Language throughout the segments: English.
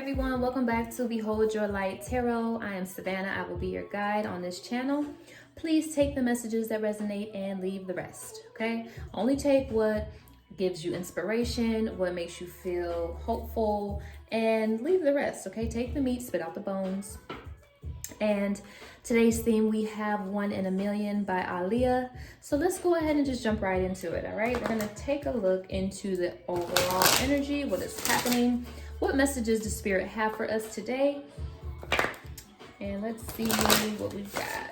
everyone, welcome back to Behold Your Light Tarot. I am Savannah. I will be your guide on this channel. Please take the messages that resonate and leave the rest, okay? Only take what gives you inspiration, what makes you feel hopeful, and leave the rest, okay? Take the meat, spit out the bones. And today's theme, we have One in a Million by Aaliyah. So let's go ahead and just jump right into it, all right? We're gonna take a look into the overall energy, what is happening, what messages does Spirit have for us today? And let's see what we've got.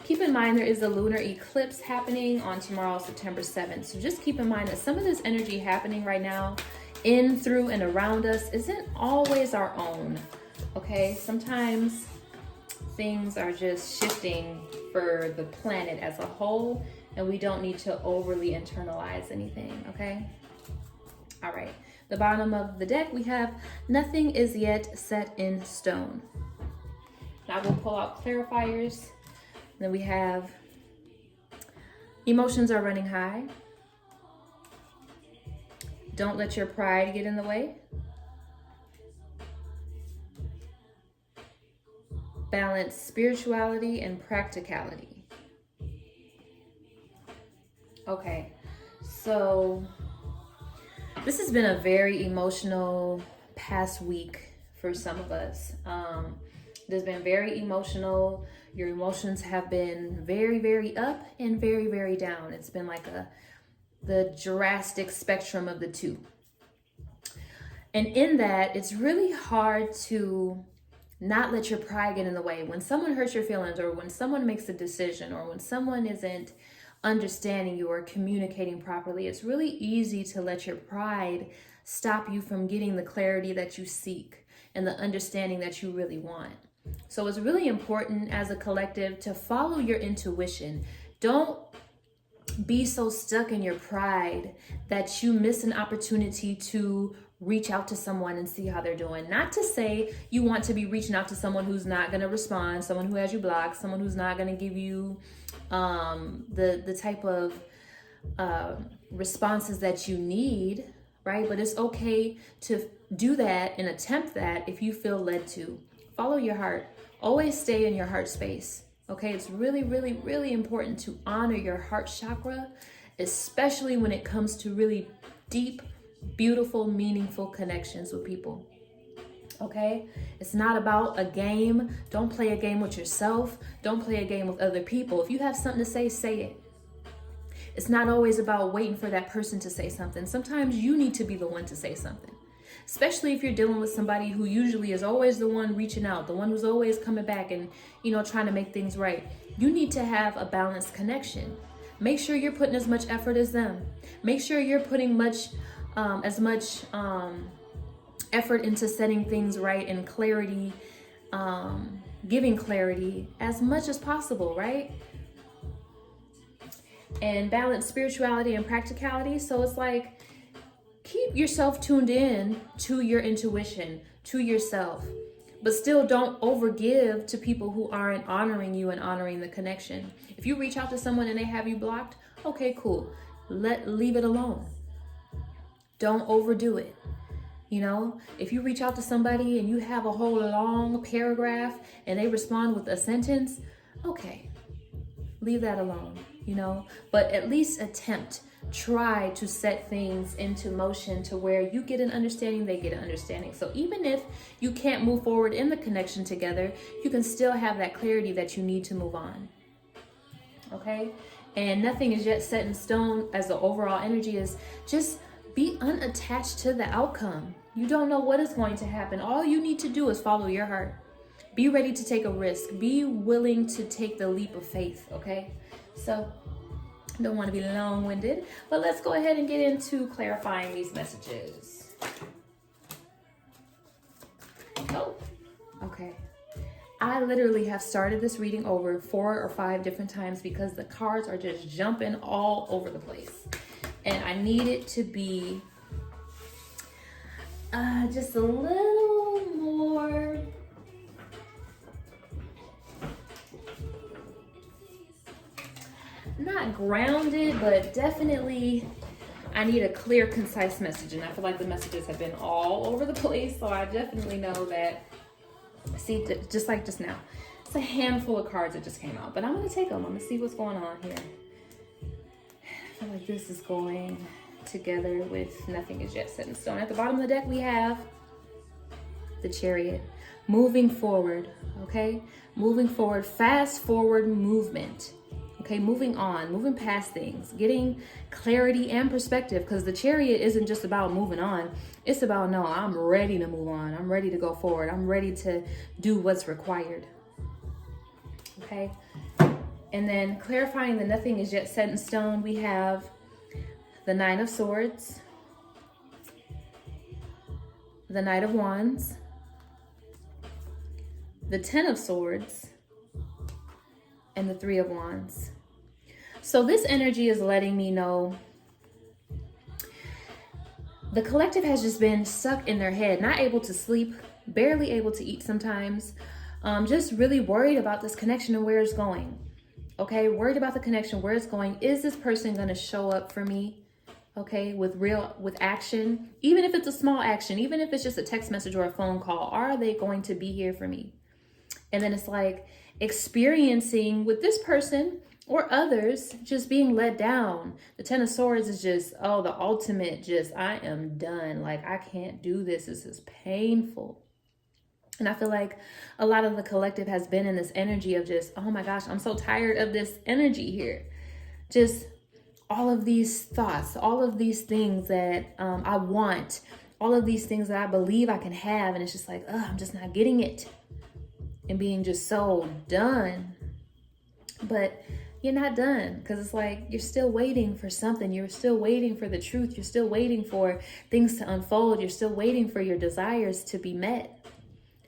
Keep in mind there is a lunar eclipse happening on tomorrow, September 7th. So just keep in mind that some of this energy happening right now in, through, and around us isn't always our own, okay? Sometimes things are just shifting for the planet as a whole, and we don't need to overly internalize anything, okay? All right. The bottom of the deck, we have nothing is yet set in stone. Now we'll pull out clarifiers. Then we have emotions are running high. Don't let your pride get in the way. Balance spirituality and practicality. Okay, so this has been a very emotional past week for some of us. It has been very emotional. Your emotions have been very, very up and very, very down. It's been like the drastic spectrum of the two. And in that, it's really hard to not let your pride get in the way. When someone hurts your feelings, or when someone makes a decision, or when someone isn't understanding you or communicating properly, it's really easy to let your pride stop you from getting the clarity that you seek and the understanding that you really want. So it's really important as a collective to follow your intuition. Don't be so stuck in your pride that you miss an opportunity to reach out to someone and see how they're doing. Not to say you want to be reaching out to someone who's not going to respond, someone who has you blocked, someone who's not going to give you the type of responses that you need, right? But it's okay to do that and attempt that if you feel led to. Follow your heart. Always stay in your heart space. Okay, it's really, really, really important to honor your heart chakra, especially when it comes to really deep, beautiful, meaningful connections with people. Okay, it's not about a game. Don't play a game with yourself. Don't play a game with other people. If you have something to say, say it. It's not always about waiting for that person to say something. Sometimes you need to be the one to say something, especially if you're dealing with somebody who usually is always the one reaching out, the one who's always coming back and, trying to make things right. You need to have a balanced connection. Make sure you're putting as much effort as them. Make sure you're putting as much effort into setting things right and clarity, giving clarity as much as possible, right? And balance spirituality and practicality. So it's like, keep yourself tuned in to your intuition, to yourself, but still don't overgive to people who aren't honoring you and honoring the connection. If you reach out to someone and they have you blocked, okay, cool. Leave it alone. Don't overdo it. If you reach out to somebody and you have a whole long paragraph and they respond with a sentence, okay, leave that alone, but at least try to set things into motion to where you get an understanding, they get an understanding. So even if you can't move forward in the connection together, you can still have that clarity that you need to move on. Okay? And nothing is yet set in stone. As the overall energy is, just be unattached to the outcome. You don't know what is going to happen. All you need to do is follow your heart. Be ready to take a risk. Be willing to take the leap of faith, okay? So, don't want to be long-winded, but let's go ahead and get into clarifying these messages. Oh, okay. I literally have started this reading over 4 or 5 different times because the cards are just jumping all over the place. And I need it to be just a little more not grounded, but definitely I need a clear, concise message. And I feel like the messages have been all over the place. So I definitely know that, see, just like just now, it's a handful of cards that just came out. But I'm going to take them. I'm going to see what's going on here. I feel like this is going together with nothing is yet set in stone. At the bottom of the deck, we have the Chariot. Moving forward, okay? Moving forward, fast forward movement. Okay, moving on, moving past things, getting clarity and perspective, because the Chariot isn't just about moving on. It's about, no, I'm ready to move on. I'm ready to go forward. I'm ready to do what's required. Okay, and then clarifying that nothing is yet set in stone, we have the Nine of Swords, the Knight of Wands, the Ten of Swords, and the Three of Wands. So this energy is letting me know the collective has just been stuck in their head, not able to sleep, barely able to eat sometimes, just really worried about this connection and where it's going. Okay, worried about the connection, where it's going. Is this person going to show up for me? Okay, with action, even if it's a small action, even if it's just a text message or a phone call, are they going to be here for me? And then it's like experiencing with this person or others just being let down. The Ten of Swords is just, oh, the ultimate, just, I am done. Like, I can't do this. This is painful. And I feel like a lot of the collective has been in this energy of just, oh my gosh, I'm so tired of this energy here. Just all of these thoughts, all of these things that I want, all of these things that I believe I can have. And it's just like, oh, I'm just not getting it. And being just so done. But you're not done, because it's like you're still waiting for something. You're still waiting for the truth. You're still waiting for things to unfold. You're still waiting for your desires to be met.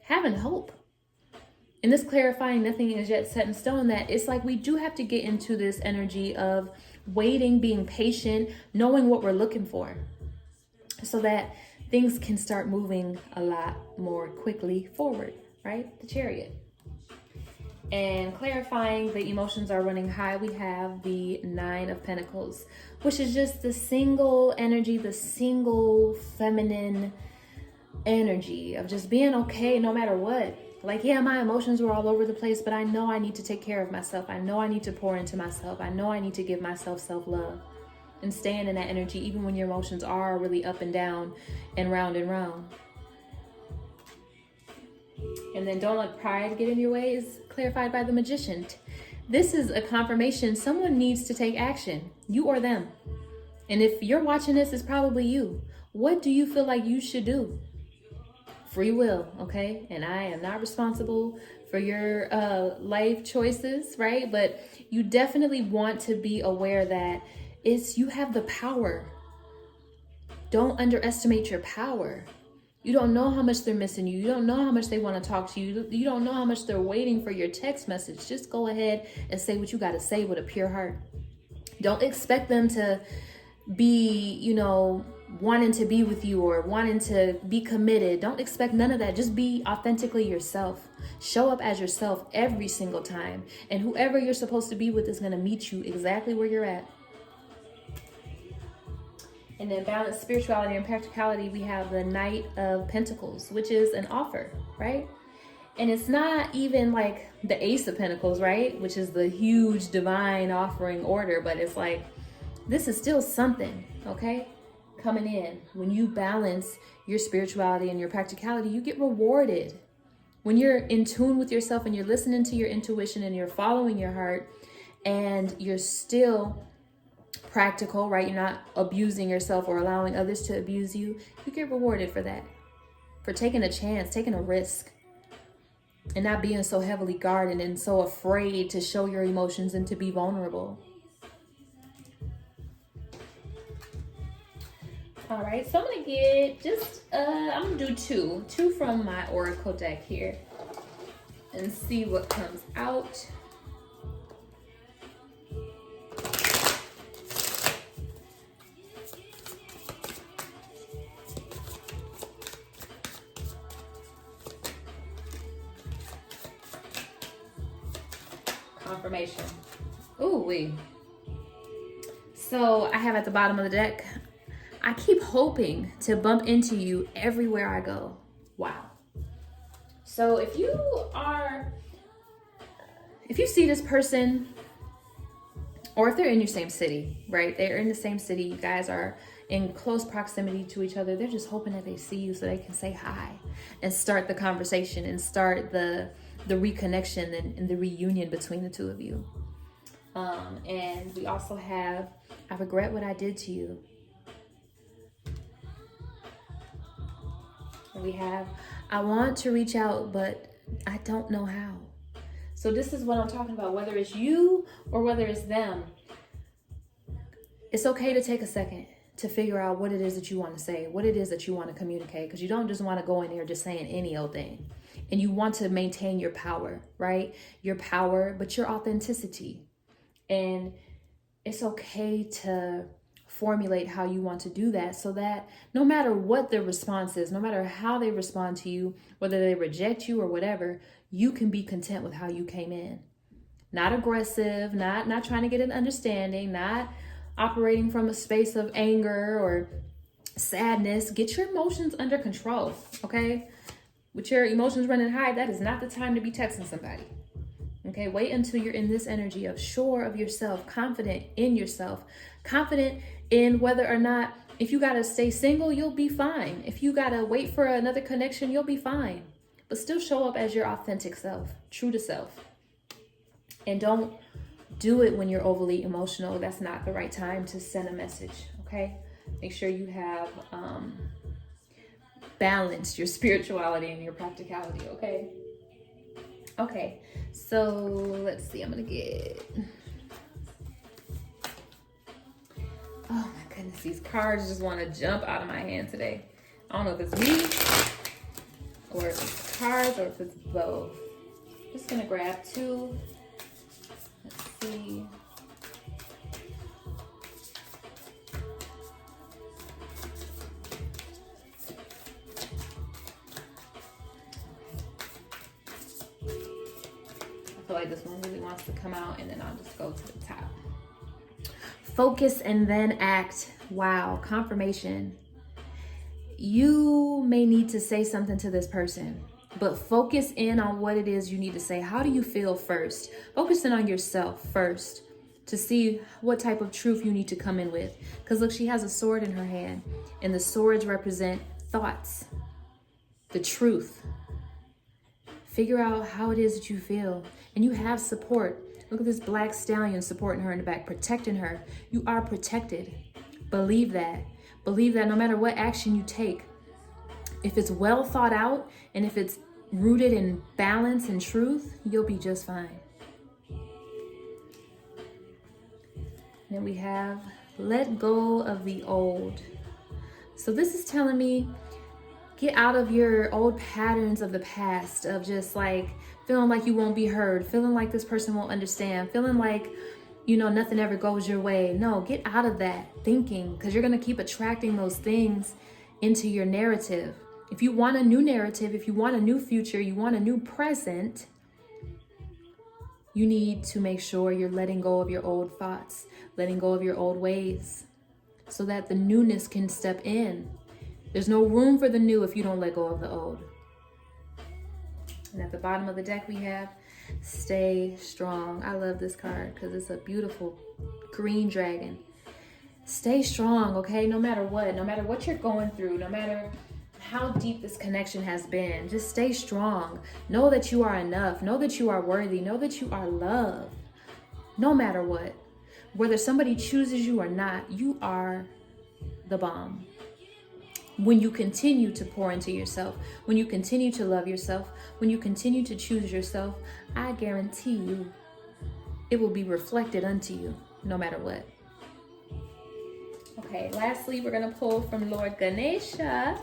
Having hope. And this clarifying nothing is yet set in stone, that it's like we do have to get into this energy of waiting, being patient, knowing what we're looking for, so that things can start moving a lot more quickly forward, right? The Chariot. And clarifying the emotions are running high, we have the Nine of Pentacles, which is just the single energy, the single feminine energy of just being okay no matter what. Like, yeah, my emotions were all over the place, but I know I need to take care of myself. I know I need to pour into myself. I know I need to give myself self-love, and staying in that energy even when your emotions are really up and down and round and round. And then don't let pride get in your way is clarified by the Magician. This is a confirmation someone needs to take action, you or them. And if you're watching this, it's probably you. What do you feel like you should do? Free will, okay? And I am not responsible for your life choices, right? But you definitely want to be aware that you have the power. Don't underestimate your power. You don't know how much they're missing you. You don't know how much they want to talk to you. You don't know how much they're waiting for your text message. Just go ahead and say what you got to say with a pure heart. Don't expect them to be, wanting to be with you or wanting to be committed. Don't expect none of that. Just be authentically yourself. Show up as yourself every single time. And whoever you're supposed to be with is going to meet you exactly where you're at. And then balance spirituality and practicality, we have the Knight of Pentacles, which is an offer, right? And it's not even like the Ace of Pentacles, right? Which is the huge divine offering order, but it's like, this is still something, okay? Coming in. When you balance your spirituality and your practicality, you get rewarded. When you're in tune with yourself and you're listening to your intuition and you're following your heart and you're still practical, right? You're not abusing yourself or allowing others to abuse you. You get rewarded for that. For taking a chance, taking a risk, and not being so heavily guarded and so afraid to show your emotions and to be vulnerable. All right, so I'm gonna get I'm gonna do two from my Oracle deck here and see what comes out. Confirmation. Ooh wee. So I have at the bottom of the deck I keep hoping to bump into you everywhere I go. Wow. So if you see this person, or if they're in your same city, right? They're in the same city. You guys are in close proximity to each other. They're just hoping that they see you so they can say hi and start the conversation and start the reconnection and the reunion between the two of you. And we also have, I regret what I did to you. And we have, I want to reach out, but I don't know how. So this is what I'm talking about, whether it's you or whether it's them. It's okay to take a second to figure out what it is that you want to say, what it is that you want to communicate, because you don't just want to go in there just saying any old thing. And you want to maintain your power, right? Your power, but your authenticity. And it's okay to formulate how you want to do that, so that no matter what their response is, no matter how they respond to you, whether they reject you or whatever, you can be content with how you came in. Not aggressive, not trying to get an understanding, not operating from a space of anger or sadness. Get your emotions under control, okay? With your emotions running high, that is not the time to be texting somebody. Okay, wait until you're in this energy of sure of yourself, confident in yourself, confident in whether or not, if you gotta stay single, you'll be fine. If you gotta wait for another connection, you'll be fine. But still show up as your authentic self, true to self. And don't do it when you're overly emotional. That's not the right time to send a message, okay? Make sure you have balanced your spirituality and your practicality, okay? Okay, so let's see, I'm gonna get, oh my goodness, these cards just wanna jump out of my hand today. I don't know if it's me, or if it's cards, or if it's both. Just gonna grab two. Let's see. I feel like this one really wants to come out, and then I'll just go to the top. Focus and then act. Wow, confirmation. You may need to say something to this person, but focus in on what it is you need to say. How do you feel first? Focus in on yourself first to see what type of truth you need to come in with. Because look, she has a sword in her hand, and the swords represent thoughts, the truth. Figure out how it is that you feel, and you have support. Look at this black stallion supporting her in the back, protecting her. You are protected. Believe that. Believe that no matter what action you take, if it's well thought out and if it's rooted in balance and truth, you'll be just fine. Then we have let go of the old. So this is telling me, get out of your old patterns of the past, of just like feeling like you won't be heard, feeling like this person won't understand, feeling like, you know, nothing ever goes your way. No, get out of that thinking, because you're going to keep attracting those things into your narrative. If you want a new narrative, if you want a new future, you want a new present, you need to make sure you're letting go of your old thoughts, letting go of your old ways, so that the newness can step in. There's no room for the new if you don't let go of the old. And at the bottom of the deck we have stay strong. I love this card because it's a beautiful green dragon. Stay strong, okay? No matter what you're going through, no matter how deep this connection has been, just stay strong. Know that you are enough. Know that you are worthy. Know that you are loved. No matter what. Whether somebody chooses you or not, you are the bomb. When you continue to pour into yourself, when you continue to love yourself, when you continue to choose yourself, I guarantee you it will be reflected unto you no matter what. Okay, lastly, we're going to pull from Lord Ganesha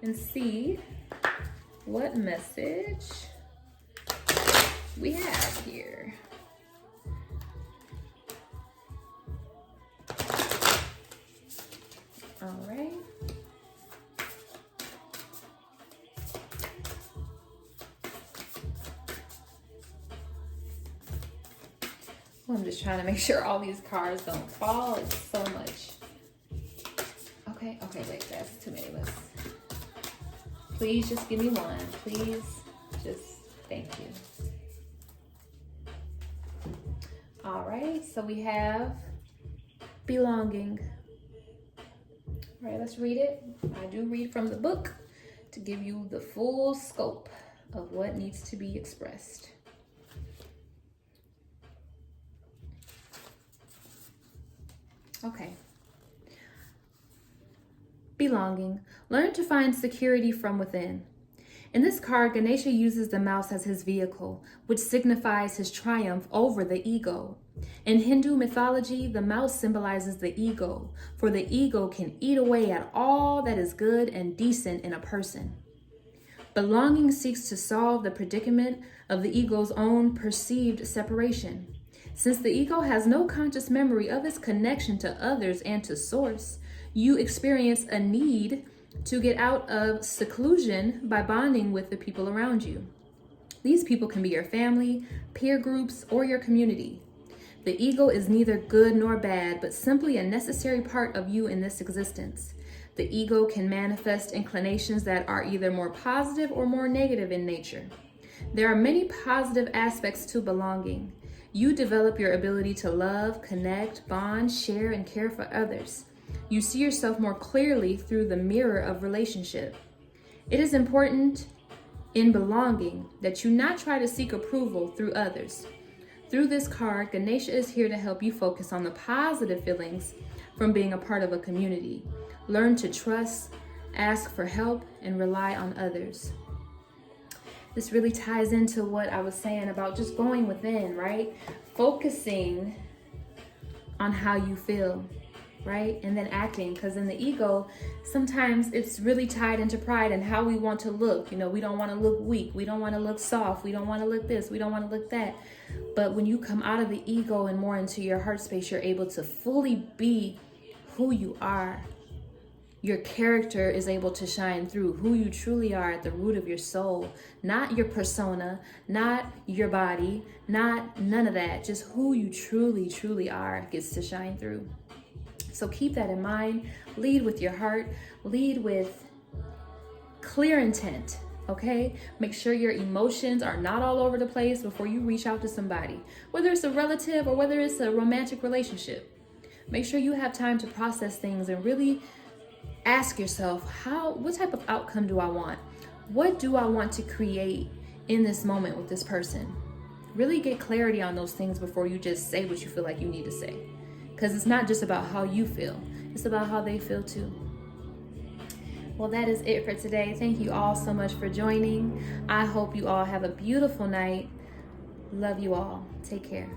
and see what message we have here. All right. I'm just trying to make sure all these cards don't fall. It's so much. Okay, wait, that's too many lists. Please just give me one. Please, just thank you. All right, so we have belonging. All right, let's read it. I do read from the book to give you the full scope of what needs to be expressed. Okay. Belonging. Learn to find security from within. In this card, Ganesha uses the mouse as his vehicle, which signifies his triumph over the ego. In Hindu mythology, the mouse symbolizes the ego, for the ego can eat away at all that is good and decent in a person. Belonging seeks to solve the predicament of the ego's own perceived separation. Since the ego has no conscious memory of its connection to others and to source, you experience a need to get out of seclusion by bonding with the people around you. These people can be your family, peer groups, or your community. The ego is neither good nor bad, but simply a necessary part of you in this existence. The ego can manifest inclinations that are either more positive or more negative in nature. There are many positive aspects to belonging. You develop your ability to love, connect, bond, share, and care for others. You see yourself more clearly through the mirror of relationship. It is important in belonging that you not try to seek approval through others. Through this card, Ganesha is here to help you focus on the positive feelings from being a part of a community. Learn to trust, ask for help, and rely on others. This really ties into what I was saying about just going within, right? Focusing on how you feel, right? And then acting, because in the ego, sometimes it's really tied into pride and how we want to look. You know, we don't want to look weak. We don't want to look soft. We don't want to look this. We don't want to look that. But when you come out of the ego and more into your heart space, you're able to fully be who you are. Your character is able to shine through who you truly are at the root of your soul, not your persona, not your body, not none of that. Just who you truly, truly are gets to shine through. So keep that in mind. Lead with your heart. Lead with clear intent, okay? Make sure your emotions are not all over the place before you reach out to somebody, whether it's a relative or whether it's a romantic relationship. Make sure you have time to process things and really ask yourself, what type of outcome do I want? What do I want to create in this moment with this person? Really get clarity on those things before you just say what you feel like you need to say. Because it's not just about how you feel, it's about how they feel too. Well, that is it for today. Thank you all so much for joining. I hope you all have a beautiful night. Love you all. Take care.